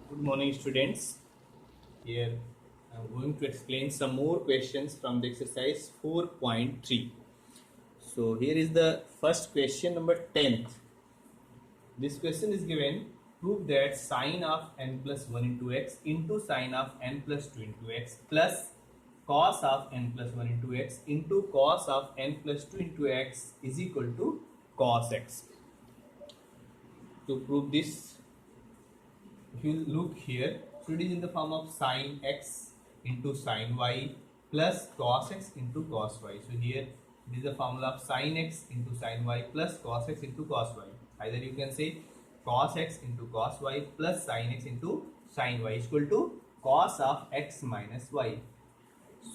Good morning, students. Here I'm going to explain some more questions from the exercise 4.3. So, here is the first question, number 10th. This question is given, prove that sine of n plus 1 into x into sine of n plus 2 into x plus cos of n plus 1 into x into cos of n plus 2 into x is equal to cos x. To prove this, if you look here, so it is in the form of sine x into sine y plus cos x into cos y. So here it is the formula of sine x into sine y plus cos x into cos y. Either you can say cos x into cos y plus sine x into sine y is equal to cos of x minus y.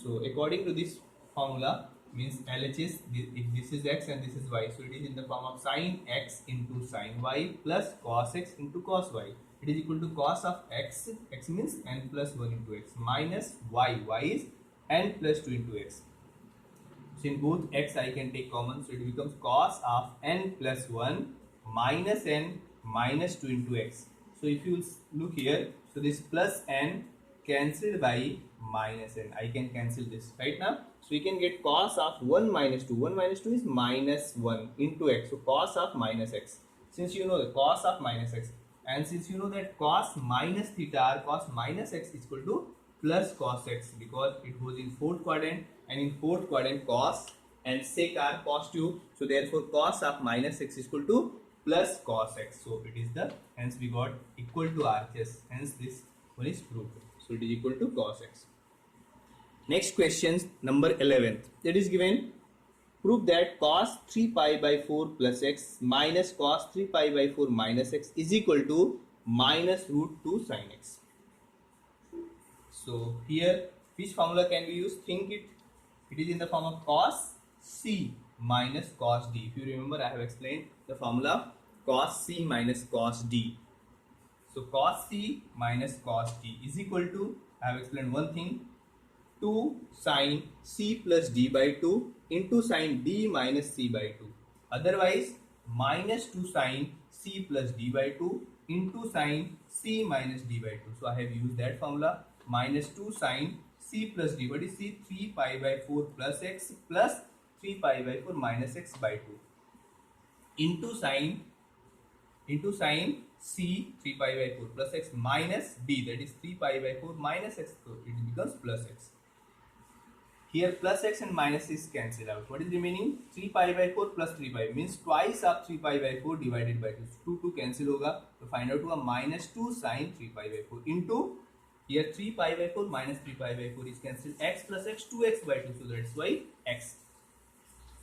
So according to this formula, means LHS, if this is x and this is y, so it is in the form of sin x into sin y plus cos x into cos y. It is equal to cos of x, x means n plus 1 into x, minus y, y is n plus 2 into x. So in both x I can take common, so it becomes cos of n plus 1 minus n minus 2 into x. So if you look here, so this plus n cancelled by minus n. I can cancel this right now. So we can get cos of 1 minus 2. 1 minus 2 is minus 1 into x. So cos of minus x. Since you know the cos of minus x, and since you know that cos minus theta or cos minus x is equal to plus cos x, because it goes in fourth quadrant, and in fourth quadrant cos and sec are positive, so therefore cos of minus x is equal to plus cos x. So it is the, hence we got equal to RHS, hence this one is proved. So it is equal to cos x. Next question, number 11th. It is given, prove that cos 3 pi by 4 plus x minus cos 3 pi by 4 minus x is equal to minus root 2 sin x. So here, which formula can we use? Think it. It is in the form of cos c minus cos d. If you remember, I have explained the formula cos c minus cos d. So cos c minus cos d is equal to, I have explained one thing, 2 sin c plus d by 2 into sin d minus c by 2. Otherwise, minus 2 sin c plus d by 2 into sin c minus d by 2. So I have used that formula, minus 2 sin c plus d. What is c? 3 pi by 4 plus x plus 3 pi by 4 minus x by 2 into sin c 3 pi by 4 plus x minus d, that is 3 pi by 4 minus x, so it becomes plus x. Here plus x and minus is cancelled out. What is remaining? 3 pi by 4 plus 3 pi means twice of 3 pi by 4 divided by 2. 2 cancel होगा, तो find out हुआ minus 2 sin 3 pi by 4 into, here 3 pi by 4 minus 3 pi by 4 is cancelled, x plus x 2x by 2, so that's why x.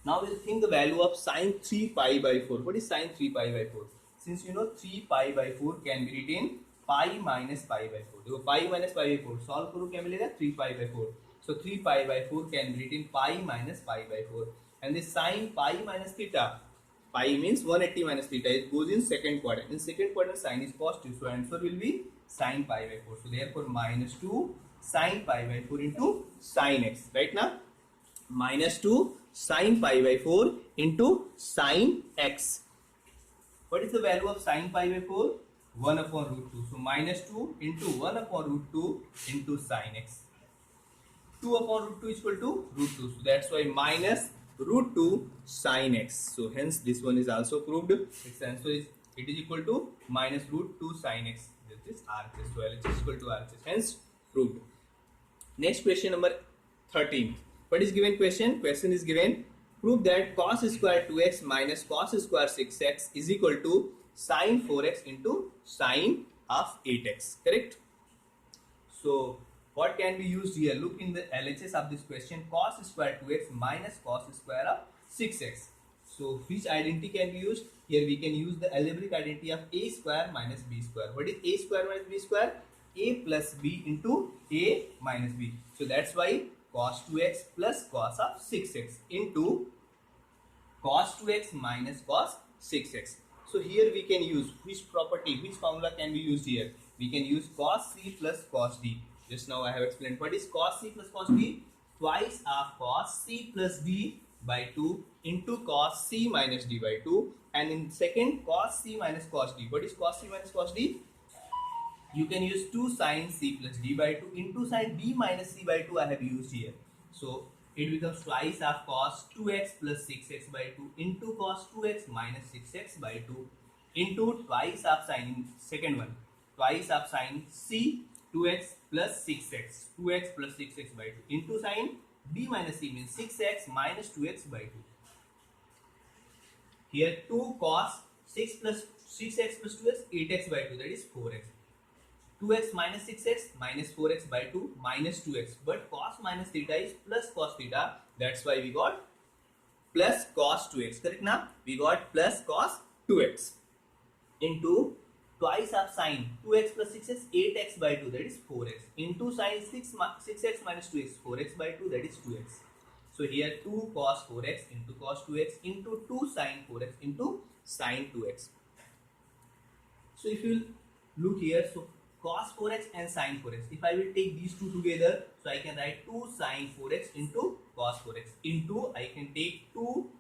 Now we'll think the value of sin 3 pi by 4. What is sin 3 pi by 4? Since you know 3 pi by 4 can be written pi minus pi by 4. देखो pi minus pi by 4 solve करो क्या मिलेगा? 3 pi by 4. So 3 pi by 4 can be written pi minus pi by 4. And this sin pi minus theta, pi means 180 minus theta, it goes in second quadrant. In second quadrant sin is positive, so answer will be sin pi by 4. So therefore minus 2 sin pi by 4 into sin x. Right now minus 2 sin pi by 4 into sin x. What is the value of sin pi by 4? 1 upon root 2. So minus 2 into 1 upon root 2 into sin x. 2 upon root 2 is equal to root 2. So that's why minus root 2 sin x. So hence this one is also proved. Its answer is, it is equal to minus root 2 sin x. That is RHS. So LHS is equal to RHS. Hence proved. Next question number 13. What is given question? Question is given, prove that cos square 2x minus cos square 6x is equal to sin 4x into sin of 8x. Correct? So what can be used here? Look in the LHS of this question, cos square 2x minus cos square of 6x. So which identity can be used? Here we can use the algebraic identity of a square minus b square. What is a square minus b square? A plus b into a minus b. So that's why cos 2x plus cos of 6x into cos 2x minus cos 6x. So here we can use which property, which formula can be used here? We can use cos c plus cos d. Just now I have explained what is cos c plus cos d. Twice of cos c plus d by 2 into cos c minus d by 2, and in second cos c minus cos d. What is cos c minus cos d? you can use 2 sine c plus d by 2 into sine b minus c by 2 I have used here. So it becomes twice of cos 2x plus 6x by 2 into cos 2x minus 6x by 2 into twice of sine, second one, twice of sine c 2x plus 6x, 2x plus 6x by 2 into sine b minus c means 6x minus 2x by 2. Here 2 cos 6 plus 6x plus 2x 8x by 2, that is 4x. 2x minus 6x minus 4x by 2 minus 2x, but cos minus theta is plus cos theta, that's why we got plus cos 2x, correct now? We got plus cos 2x into twice of sine 2x plus 6x 8x by 2, that is 4x, into sine 6x minus 2x 4x by 2, that is 2x. So here 2 cos 4x into cos 2x into 2 sine 4x into sine 2x. So if you look here, so cos 4x and sine 4x, if I will take these two together, so I can write 2 sine 4x into cos 4x into, I can take 2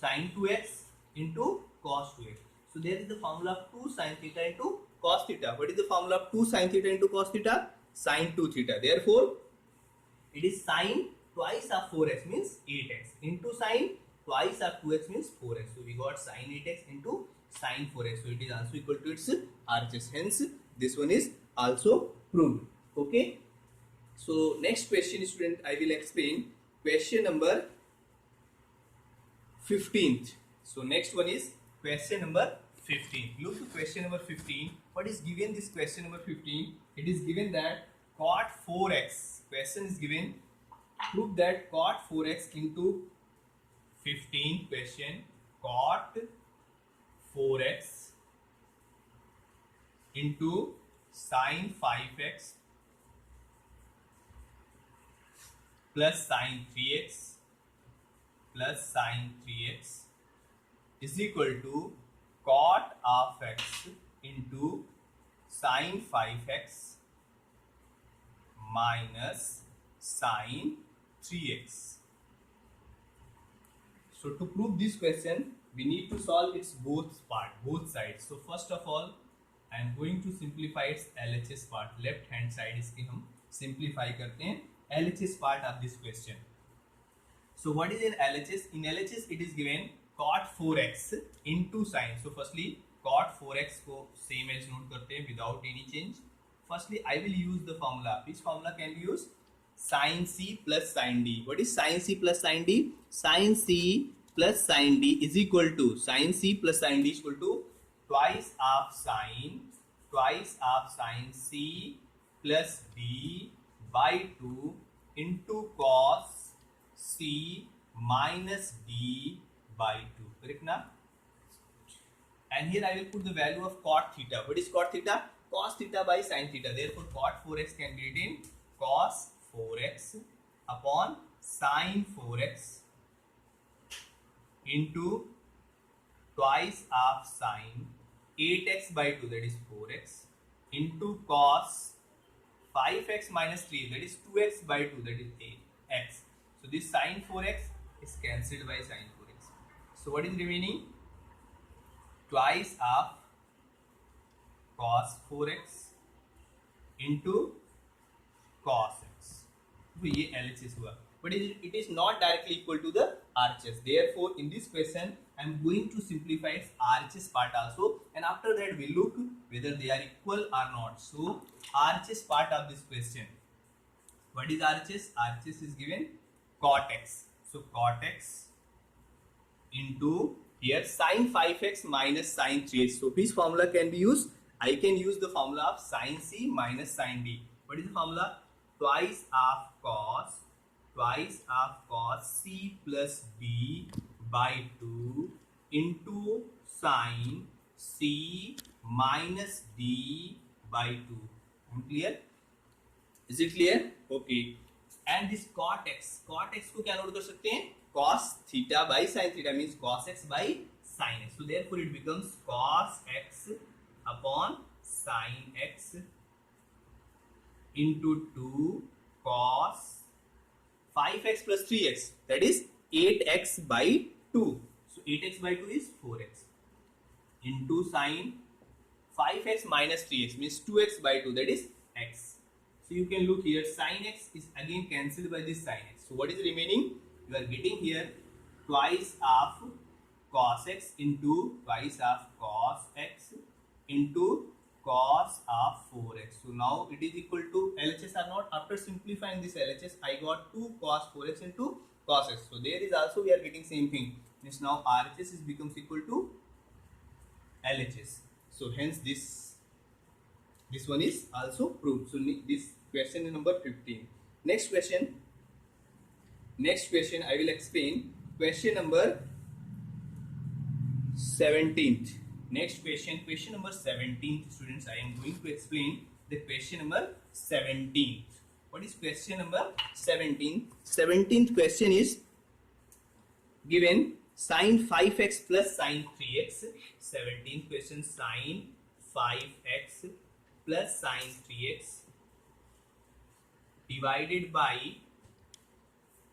sine 2x into cos 2x. So there is the formula of 2 sine theta into cos theta. What is the formula of 2 sine theta into cos theta? Sine 2 theta. Therefore, it is sine twice of 4x means 8x into sine twice of 2x means 4x. So we got sine 8x into sine 4x. So it is also equal to its RHS. Hence, this one is also proved. Okay. So next question, student, I will explain question number 15th. So next one is question number 15. Look to question number 15. What is given this question number 15? It is given that cot 4x. Question is given, prove that cot 4x into 15 question, cot 4x into sine 5x plus sine 3x plus sine 3x is equal to cot of x into sine 5x minus sine 3x. So to prove this question, we need to solve its both sides. So first of all, I am going to simplify its LHS part. Left hand side इसकी हम simplify करते हैं LHS part of this question. So what is in LHS? In LHS it is given cot 4x into sine. So firstly cot 4x को same as note करते हैं without any change. Firstly I will use the formula. Which formula can we use? Sin c plus sin d. What is sin c plus sin d? Sin c plus sin d is equal to, sin c plus sin d is equal to twice of sine c plus d by 2 into cos c minus d by 2. Correct now? And here I will put the value of cot theta. What is cot theta? Cos theta by sin theta. Therefore cot 4x can be written cos 4x upon sin 4x into twice of sine 8x by 2, that is 4x, into cos 5x minus 3, that is 2x by 2, that is 8x. So this sin 4x is cancelled by sin 4x. So what is remaining? Twice of cos 4x into cos x. तो ये LHS हुआ, but it is not directly equal to the RHS. Therefore, in this question, I am going to simplify its RHS part also, and after that we look whether they are equal or not. So, RHS part of this question. What is RHS? RHS is given cot x. So, cot x into here sin 5x minus sin 3x. So, which formula can be used? I can use the formula of sin c minus sin d. What is the formula? Twice of cos c plus d by 2 into sin c minus d by 2. Am I clear? Is it clear? Okay. And this cot x को क्या note कर सकते हैं? Cos theta by sin theta means cos x by sin x. So therefore it becomes cos x upon sin x into 2 cos 5x plus 3x, that is 8x by 2. So 8x by 2 is 4x into sin 5x minus 3x means 2x by 2, that is x. So you can look here, sin x is again cancelled by this sin x. So what is remaining? You are getting here twice of cos x into twice of cos x into cos of 4x. So now it is equal to LHS or not. After simplifying this LHS, I got 2 cos 4x into cos x. So there is also we are getting same thing. Means now RHS is becomes equal to LHS. So hence this one is also proved. So this question number 15. Next question I will explain. Question number 17th. Next question number 17th, students. I am going to explain the question number 17th. What is question number 17? 17th question is given sin 5x plus sin 3x. 17th question, sin 5x plus sin 3x divided by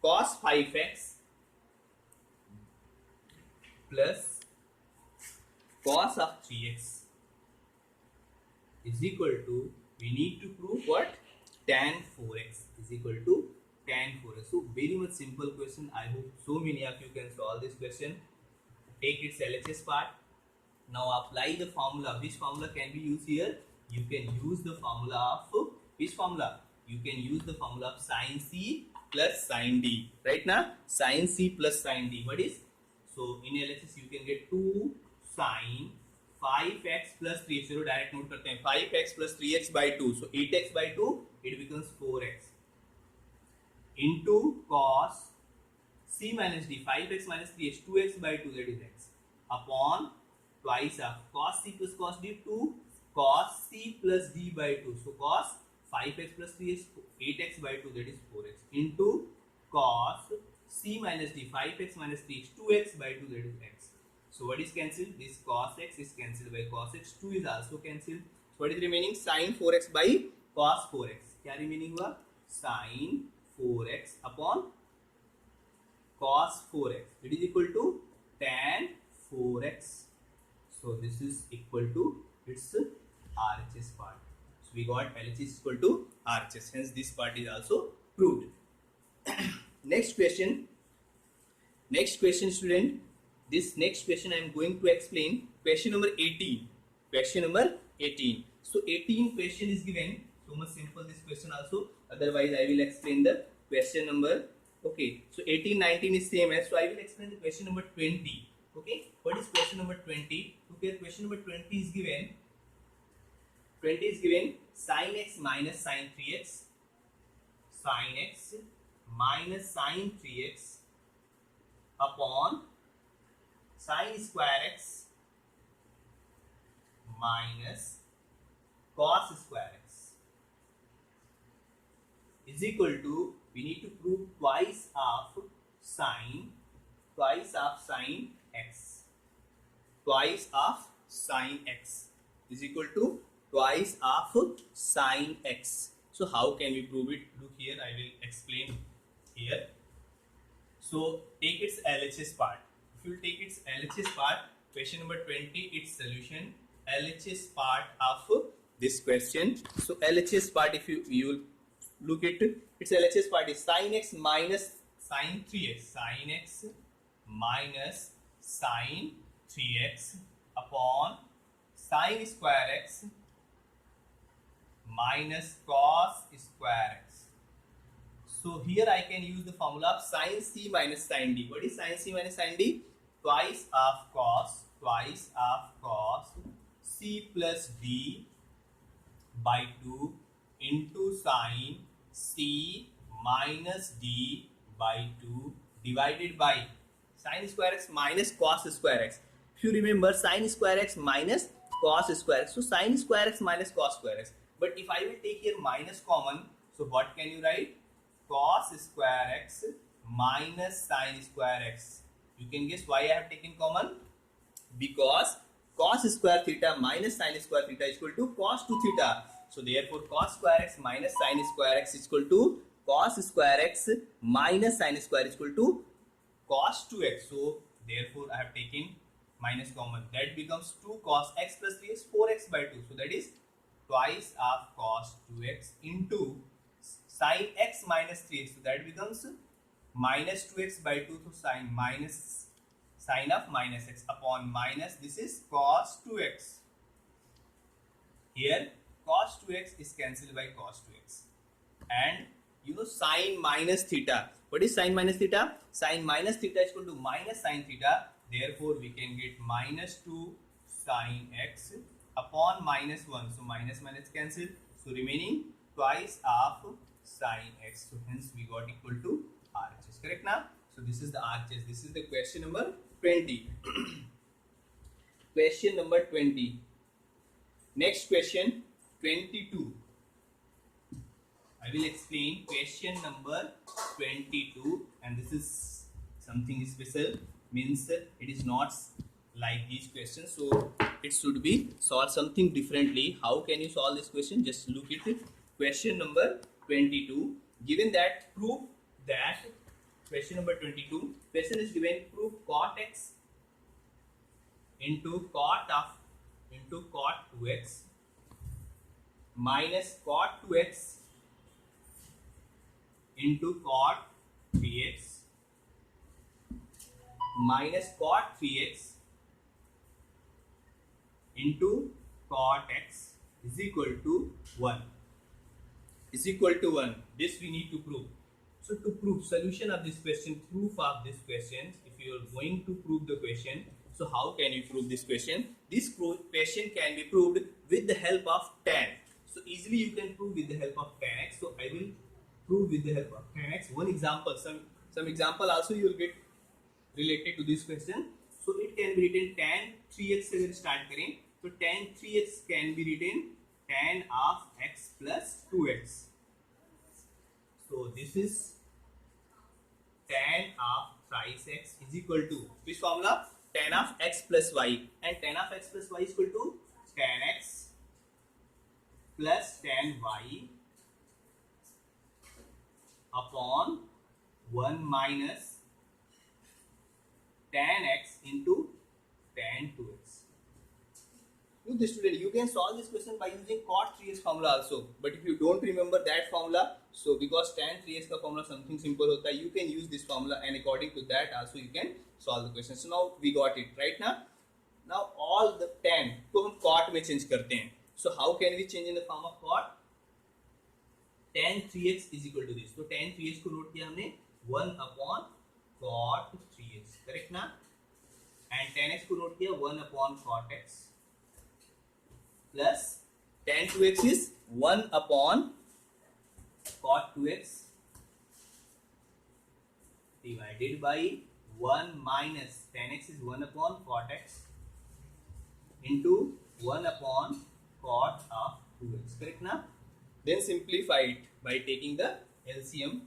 cos 5x plus cos of 3x is equal to, we need to prove what? Tan 4x is equal to tan 4x. So very much simple question. I hope so many of you can solve this question. Take its LHS part. Now apply the formula. Which formula can be used here? You can use the formula of which formula? You can use the formula of sin C plus sin D. Right now, sin C plus sin D. What is? So in LHS you can get 2 sin 5x plus 3x. चलो direct note करते हैं. 5x plus 3x by 2. So 8x by 2 it becomes 4x into cos C minus D. 5x minus 3x, 2x by 2, that is x, upon twice of cos C plus cos D, 2 cos C plus D by 2. So cos 5x plus 3x, 8x by 2, that is 4x, into cos C minus D, 5x minus 3x, 2x by 2, that is x. So what is cancelled? This cos x is cancelled by cos x. 2 is also cancelled. So what is remaining? Sin 4x by cos 4x. क्या remaining हुआ? Sin 4x upon cos 4x. It is equal to tan 4x. So this is equal to its RHS part. So we got LHS is equal to RHS. Hence this part is also proved. Next question, student. This next question I am going to explain. Question number 18. Question number 18. So 18 question is given. So much simple this question also. Otherwise I will explain the question number. Okay. So 18, 19 is same as. So I will explain the question number 20. Okay. What is question number 20? Okay. Question number 20 is given. 20 is given sin x minus sin 3x. Sin x minus sin 3x upon sin square x minus cos square x is equal to, we need to prove twice of sin x. Twice of sin x is equal to twice of sin x. So how can we prove it? Look here, I will explain here. So take its LHS part. If you take its LHS part, question number 20, its solution, LHS part of this question. So LHS part, if you look at its LHS part is sin x minus sin 3x. Sin x minus sin 3x upon sin square x minus cos square x. So here I can use the formula of sin C minus sin D. What is sin C minus sin D? Twice of cos C plus D by 2 into sin C minus D by 2 divided by sin square x minus cos square x. If you remember, sin square x minus cos square x. So sin square x minus cos square x. But if I will take here minus common, so what can you write? Cos square x minus sin square x. You can guess why I have taken common? Because cos square theta minus sin square theta is equal to cos 2 theta. So therefore cos square x minus sin square x is equal to cos square x minus sin square is equal to cos 2x. So therefore I have taken minus common, that becomes 2 cos x plus 3x, 4x by 2. So that is twice of cos 2x into sin x minus 3x. So that becomes minus 2x by 2. So sin of minus x upon minus, this is cos 2x. Here cos 2x is cancelled by cos 2x. And you know sin minus theta. What is sin minus theta? Sin minus theta is equal to minus sin theta. Therefore, we can get minus 2 sin x upon minus 1. So minus minus cancel. So remaining twice of sin x. So hence we got equal to RHS. Correct now? So this is the RHS. This is the question number 20. Question number 20. Next question 22. I will explain question number 22, and this is something special, means it is not like these questions, so it should be solved something differently. How can you solve this question? Just look at it. Question number 22. Given that, prove that, question number 22, question is given, prove cot x into cot 2x minus cot 2x into cot 3x minus cot 3x into cot x is equal to 1. Is equal to 1. This we need to prove. So to prove solution of this question, proof of this question, if you are going to prove the question, so how can you prove this question? This question can be proved with the help of tan. So easily you can prove with the help of tan x. So I will prove with the help of tan x. One example, some example also you will get related to this question. So it can be written tan 3x अगर start करें तो tan 3x can be written tan of x plus 2x. So this is tan of thrice x is equal to which formula? Tan of x plus y, and tan of x plus y is equal to tan x plus tan y upon 1 minus tan x into tan 2x. The student, you can solve this question by using cot 3x formula also, but if you don't remember that formula, so because tan 3x का formula something simple होता है, you can use this formula and according to that also you can solve the question. So now we got it right now. Now all the tan को हम cot में change करते हैं. So how can we change in the form of cot? Tan 3x is equal to this. तो tan 3x को note किया हमने 1 upon cot 3x, correct ना? And tan x को note किया 1 upon cot x plus tan 2x is 1 upon cot 2x divided by 1 minus tan x is 1 upon cot x into 1 upon cot of 2x, correct now? Then simplify it by taking the LCM.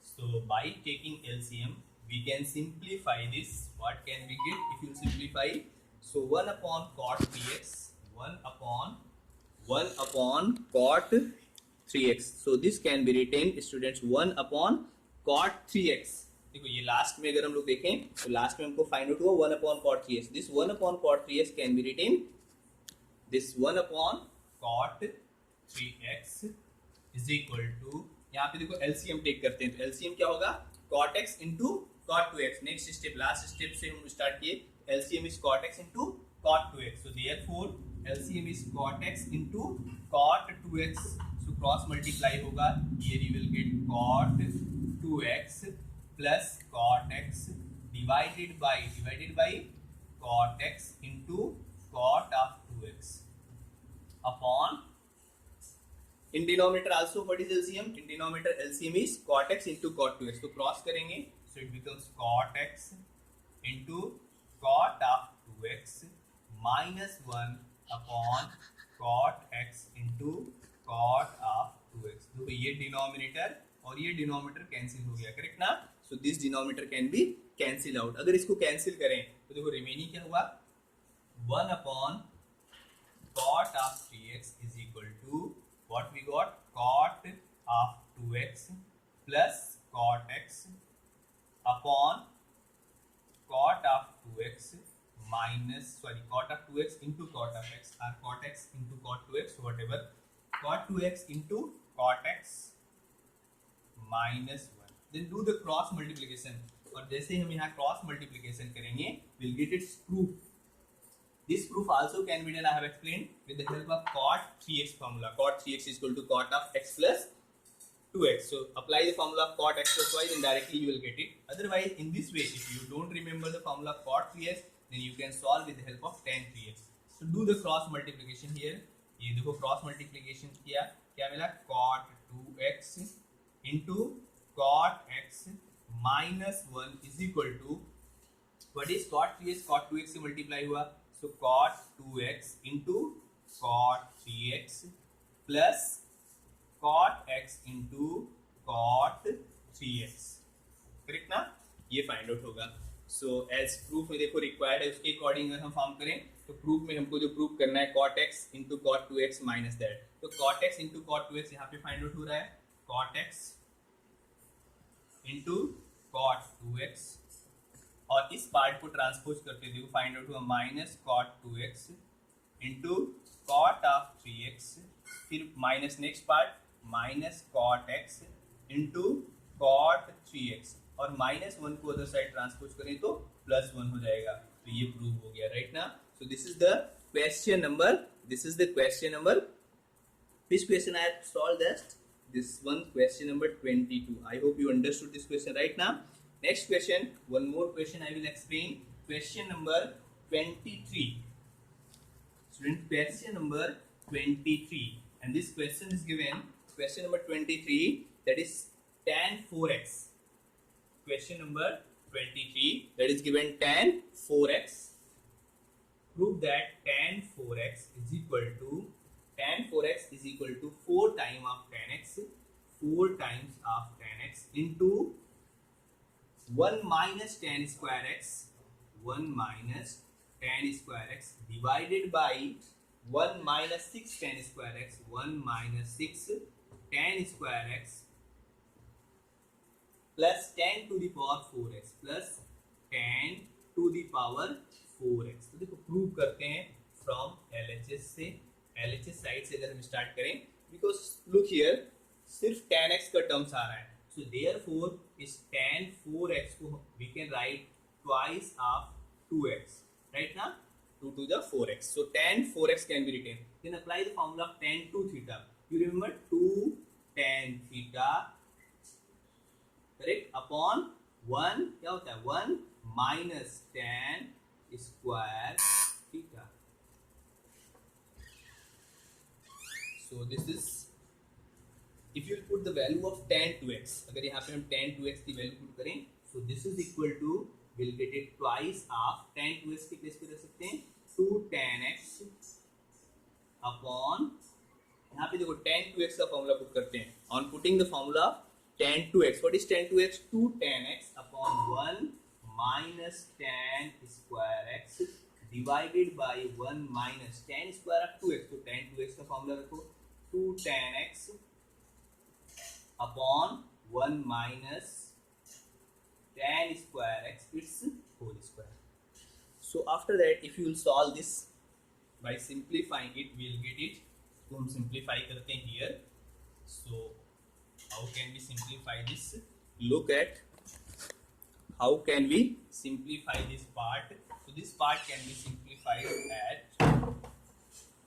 So by taking LCM we can simplify this. What can we get if you simplify? So 1 upon cot 3x, 1 upon cot 3x. So this can be written, students, 1 upon cot 3x. देखो ये last में अगर हम लोग देखें तो last में हमको फाइंड आउट हुआ 1 upon cot 3x. This 1 upon cot 3x can be written, this 1 upon cot 3x is equal to, यहाँ पे देखो LCM टेक करते हैं तो LCM क्या होगा? cot x into cot 2x. Next step, last step से हम स्टार्ट किए. LCM is cot x into cot 2x. So therefore LCM is cot x into cot 2x. So cross multiply होगा. Here you will get cot 2x plus cot x divided by cot x into cot of 2x upon, in denominator also what is LCM? In denominator LCM is cot x into cot 2x. तो cross करेंगे, so it becomes cot x into cot of 2x minus 1 upon cot x into cot of 2x. तो ये denominator और ये denominator cancel हो गया, correct ना? So this denominator can be cancel out. अगर इसको कैंसिल करें तो देखो रिमेनिंग क्या हुआ? 1 upon cot of 3x is equal to what we got? Cot of 2x plus cot x upon cot of 2x minus, sorry, cot of 2x into cot of x, or cot x into cot 2x, whatever, cot 2x into cot x minus 1. Then do the cross multiplication, और जैसे हम यहाँ cross multiplication करेंगे, we'll get its proof. This proof also can be done, I have explained, with the help of cot 3x formula. Cot 3x is equal to cot of x plus 2x. So apply the formula of cot x plus y, then directly you will get it. Otherwise, in this way, if you don't remember the formula of cot 3x, then you can solve with the help of tan 3x. So do the cross multiplication here. ये देखो cross multiplication किया, क्या मिला? Cot 2x into cot x minus 1 is equal to, what is cot 3x? Cot 2x से multiply हुआ, so cot 2x into cot 3x plus cot x into cot 3x, correct ना? ये find out होगा. So as proof में देखो required है, उसके according अगर हम फॉर्म करें तो प्रूफ में हमको जो प्रूफ करना है cot x into cot 2x minus that, तो cot x into cot 2x यहाँ पे फाइंड आउट हो रहा है, cot x into cot 2x, और इस पार्ट को ट्रांसपोज करते देखो फाइंड आउट हुआ minus cot 2x into cot of 3x, फिर minus next part minus cot x into cot 3x, और माइनस 1 को अदर साइड ट्रांसपोज करें तो प्लस 1 हो जाएगा. तो ये प्रूव हो गया, राइट ना? सो this is the question number, which question I have solved that? This one, question number 22. I hope you understood this question right now. Next question, one more question I will explain. Question number 23. Student, question number 23. And this question is given, question number 23, that is tan 4x. Question number 23, that is given tan 4x. Prove that tan 4x is equal to, tan 4x is equal to 4 times of tan x, 4 times of tan x into 1 minus tan square x, 1 minus tan square x divided by 1 minus 6 tan square x, 1 minus 6 tan square x plus 10 to the power 4x plus 10 to the power 4x. तो देखो prove करते हैं from LHS से, LHS side से अगर हम start करें, because look here सिर्फ tan x का टर्म्स आ रहा है, सो देयरफॉर इस tan 4x को we can write twice of 2x, right ना? 2 to the 4x, so tan 4x can be written. Then apply the formula of tan 2 theta. You remember 2 tan theta, correct, upon 1 क्या होता है 1 minus tan square theta. So this is, if you put the value of tan 2x, अगर यहाँ पे हम tan 2x की value put करें, so this is equal to, will get it twice of tan 2x की place पे रख सकते हैं 2 tan x अपॉन, यहाँ पे देखो tan 2x का फॉर्मूला पुट करते हैं, on putting the formula tan 2x, what is tan 2x? 2 tan x upon 1 minus tan square x divided by 1 minus tan square of 2x. तो tan 2x का formula रखो 2 tan x upon 1 minus tan square x, its whole square. So after that, if you will solve this by simplifying it, we will get it. तो हम simplify करते हैं here. So how can we simplify this? Look at how can we simplify this part. So this part can be simplified at,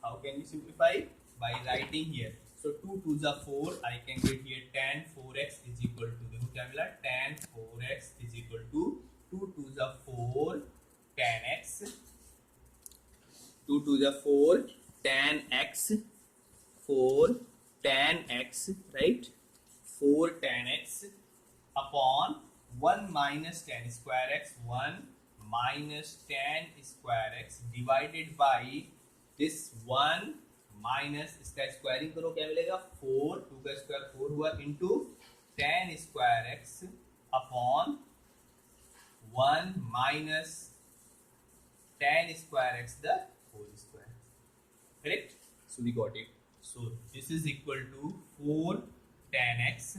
how can we simplify? By writing here. So 2 to the 4, I can get here tan 4x is equal to, देखो क्या मिला, tan 4x is equal to 2 to the 4 tan x, 2 to the 4 tan x, 4 tan x, right? 4 tan x upon 1 minus tan square x, 1 minus tan square x divided by this 1 minus, इसका squaring करो क्या मिलेगा 4, 2 का square 4 हुआ, into tan square x upon 1 minus tan square x the whole square, correct? So we got it. So this is equal to 4 tan x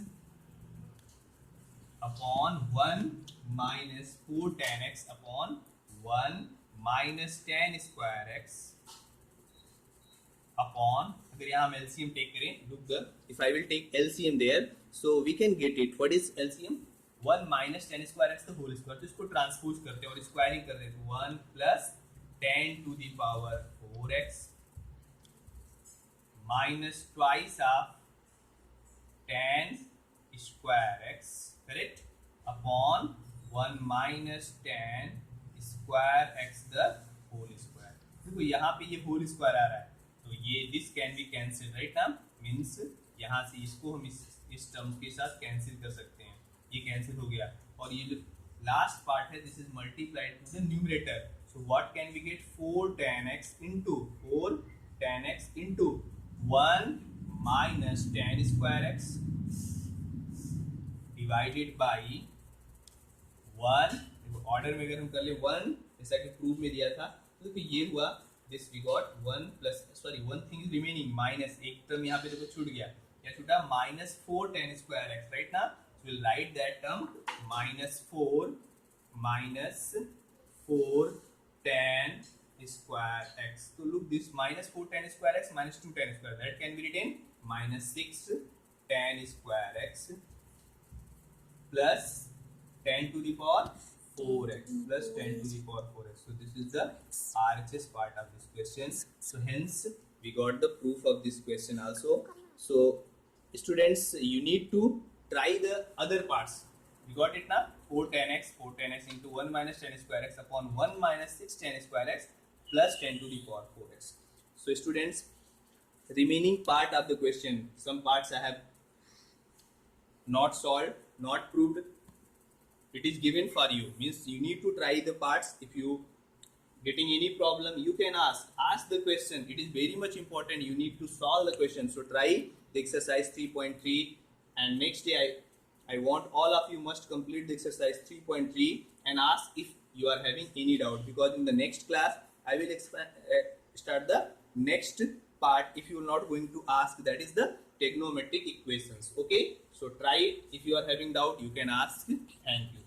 upon 1 minus 4 tan x upon 1 minus tan square x upon, अगर यहाँ हम LCM take करें, look the, if I will take LCM there, so we can get it. What is LCM? 1 minus tan square x the whole square. तो इसको transpose करते हैं और squaring कर देते हैं. 1 plus tan to the power 4x minus twice of tan square x, correct, upon 1 minus tan square x the whole square. देखो यहाँ पे ये whole square आ रहा है, तो ये this can be cancelled, right ना, means यहाँ से इसको हम इस टर्म के साथ कैंसिल कर सकते हैं. ये कैंसिल हो गया और ये जो लास्ट पार्ट है, this is multiplied to the numerator. So what can we get? 4 tan x into 1 minus tan square x divided by 1. Order में अगर हम कर ले 1 जैसा कि प्रूफ में दिया था, तो देखो ये हुआ, this we got 1 plus, sorry one thing is remaining, minus एक टर्म यहाँ पे देखो छूट गया, क्या छूटा? Minus 4 tan square x, right ना. So will write that term minus 4 tan square x. So look this, minus 4 tan square x minus 2 tan square, that can be written minus 6 tan square x plus 10 to the power 4x plus 10 to the power 4x. So this is the RHS part of this question. So hence we got the proof of this question also. So students, you need to try the other parts. We got it now. 4 tan x into 1 minus tan square x upon 1 minus 6 tan square x plus 10 to the power 4x. So students, remaining part of the question, some parts I have not solved, not proved. It is given for you, means you need to try the parts. If you getting any problem, you can ask the question. It is very much important, you need to solve the question. So try the exercise 3.3 and next day I want all of you must complete the exercise 3.3 and ask if you are having any doubt, because in the next class I will start the next part. If you are not going to ask, that is the trigonometric equations. Okay, so try it. If you are having doubt, you can ask. Thank you.